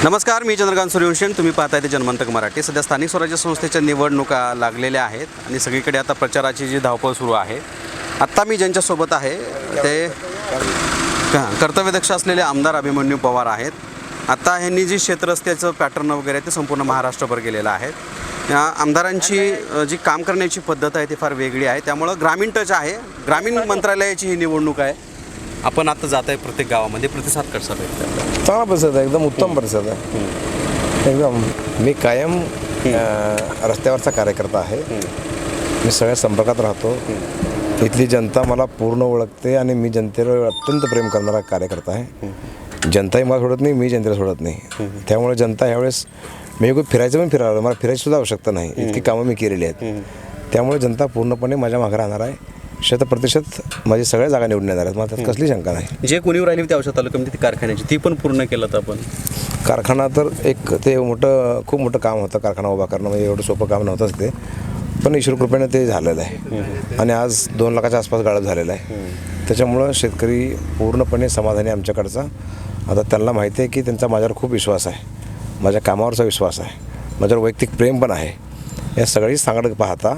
नमस्कार, मी चंद्रकांत सूर्यवंशी. तुम्ही पाहताय ते जनमंतक मराठी. सध्या स्थानिक स्वराज्य संस्थेच्या निवडणुका लागलेल्या आहेत आणि सगळीकडे आता प्रचाराची जी धावपळ सुरू आहे. आत्ता मी ज्यांच्यासोबत आहे ते कर्तव्यदक्ष असलेले आमदार अभिमन्यू पवार आहेत. आत्ता ह्यांनी जी क्षेत्ररस्त्याचं पॅटर्न वगैरे ते संपूर्ण महाराष्ट्रभर गेलेलं आहे. या आमदारांची जी काम करण्याची पद्धत आहे ती फार वेगळी आहे, त्यामुळं ग्रामीण टच आहे. ग्रामीण मंत्रालयाची ही निवडणूक आहे. आपण आता जात आहे प्रत्येक गावामध्ये, प्रतिसाद कसा भेटतो? चांगला प्रतिसाद आहे, एकदम उत्तम प्रतिसाद आहे. एकदम मी कायम रस्त्यावरचा कार्यकर्ता आहे. मी सगळ्या संपर्कात राहतो. इथली जनता मला पूर्ण ओळखते आणि मी जनतेवर अत्यंत प्रेम करणारा कार्यकर्ता आहे. जनताही मला सोडत नाही, मी जनतेला सोडत नाही. त्यामुळे जनता ह्यावेळेस मी फिरायचं पण फिरावं, मला फिरायची सुद्धा आवश्यकता नाही. इतकी कामं मी केलेली आहेत. त्यामुळे जनता पूर्णपणे माझ्या मागे राहणार आहे. 100% माझी सगळ्या जागा निवडून येणार आहेत. मला त्यात कसली शंका नाही. जे कोणी राहिली त्या औषध तालुक्यामध्ये ती कारखान्याची ती पण पूर्ण केलं तर आपण कारखाना तर एक ते खूप मोठं काम होतं. कारखाना उभा करणं म्हणजे एवढं सोपं काम नव्हतंच ते, पण ईश्वर कृपेने ते झालेलं आहे. आणि आज 2 लाखाच्या आसपास गाळप झालेला आहे. त्याच्यामुळं शेतकरी पूर्णपणे समाधानी आमच्याकडचा. आता त्यांना माहिती आहे की त्यांचा माझ्यावर खूप विश्वास आहे, माझ्या कामावरचा विश्वास आहे, माझ्यावर वैयक्तिक प्रेम पण आहे. या सगळी सांगड पाहता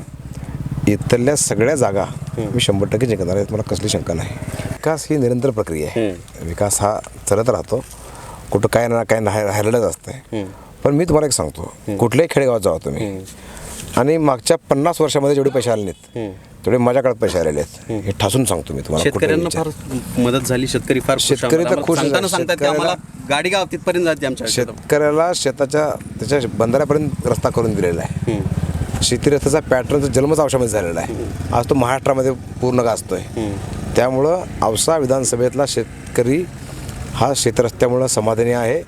इथल्या सगळ्या जागा मी 100% जिंकणार आहेत. मला कसली शंका नाही. विकास ही निरंतर प्रक्रिया आहे. विकास हा चालत राहतो. कुठं काय ना काय राहिलेलंच असतं. पण मी तुम्हाला एक सांगतो, कुठल्याही खेडेगावात जावा तुम्ही आणि मागच्या 50 वर्षामध्ये जेवढे पैसे आले नाहीत तेवढे माझ्या काळात पैसे आलेले आहेत. हे ठासून सांगतो मी तुम्हाला. शेतकऱ्यांना फार मदत झाली. शेतकरी फार शेतकरी तर खुश सांगतात की आम्हाला गाडी गाव तिथपर्यंत जाते. आमच्या शेतकऱ्याला त्याच्या बंधाऱ्यापर्यंत रस्ता करून दिलेला आहे. शेती रस्त्याचा पॅटर्नचा जन्मच औषधामध्ये झालेला आहे. आज तो महाराष्ट्रामध्ये पूर्ण गाजतोय. त्यामुळं औसा विधानसभेतला शेतकरी हा शेतरस्त्यामुळं समाधानी आहे.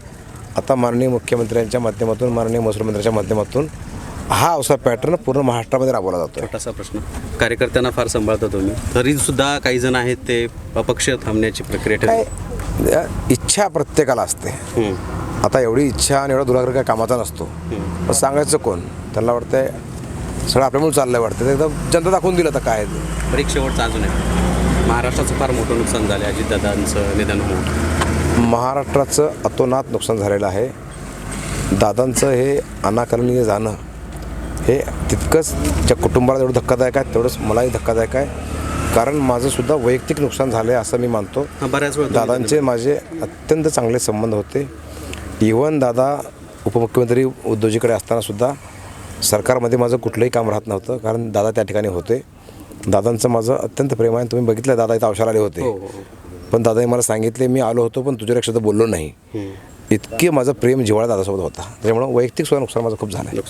आता माननीय मुख्यमंत्र्यांच्या माध्यमातून, माननीय महसूल मंत्र्यांच्या माध्यमातून हा औसा पॅटर्न पूर्ण महाराष्ट्रामध्ये राबवला जातो. छोटासा प्रश्न, कार्यकर्त्यांना फार सांभाळता तुम्ही, तरी सुद्धा काही जण आहेत ते अपक्ष थांबण्याची प्रक्रिया ठेवतात. इच्छा प्रत्येकाला असते. आता एवढी इच्छा आणि एवढा दुराग्रह काय कामाचा नसतो. पण सांगायचं कोण? त्यांना वाटतंय सगळं आपल्यामुळे चाललंय, वाटतं एकदम जनता दाखवून दिलं तर काय. तर एक शेवटचा अजून आहे, महाराष्ट्राचं फार मोठं नुकसान झालं आहे. अजितदादांचं निधन होऊन महाराष्ट्राचं अतोनात नुकसान झालेलं आहे. दादांचं हे अनाकलनीय जाणं हे तितकंच त्या कुटुंबाला जेवढं धक्कादायक आहे तेवढंच मलाही धक्कादायक आहे. कारण माझं सुद्धा वैयक्तिक नुकसान झालं आहे असं मी मानतो. बऱ्याच वेळ दादांचे माझे अत्यंत चांगले संबंध होते. इव्हन दादा उपमुख्यमंत्री उद्योजीकडे असतानासुद्धा सरकारमध्ये माझं कुठलंही काम राहत नव्हतं, कारण दादा त्या ठिकाणी होते. दादांचं माझं अत्यंत प्रेम आहे. तुम्ही बघितलं दादा इथं औषधाला आले होते. पण दादाही मला सांगितले मी आलो होतो पण तुझ्या लक्षात बोललो नाही. इतके माझं प्रेम जिव्हाळा दादासोबत होता. त्याच्यामुळं वैयक्तिक सुद्धा नुकसान माझं खूप झालं.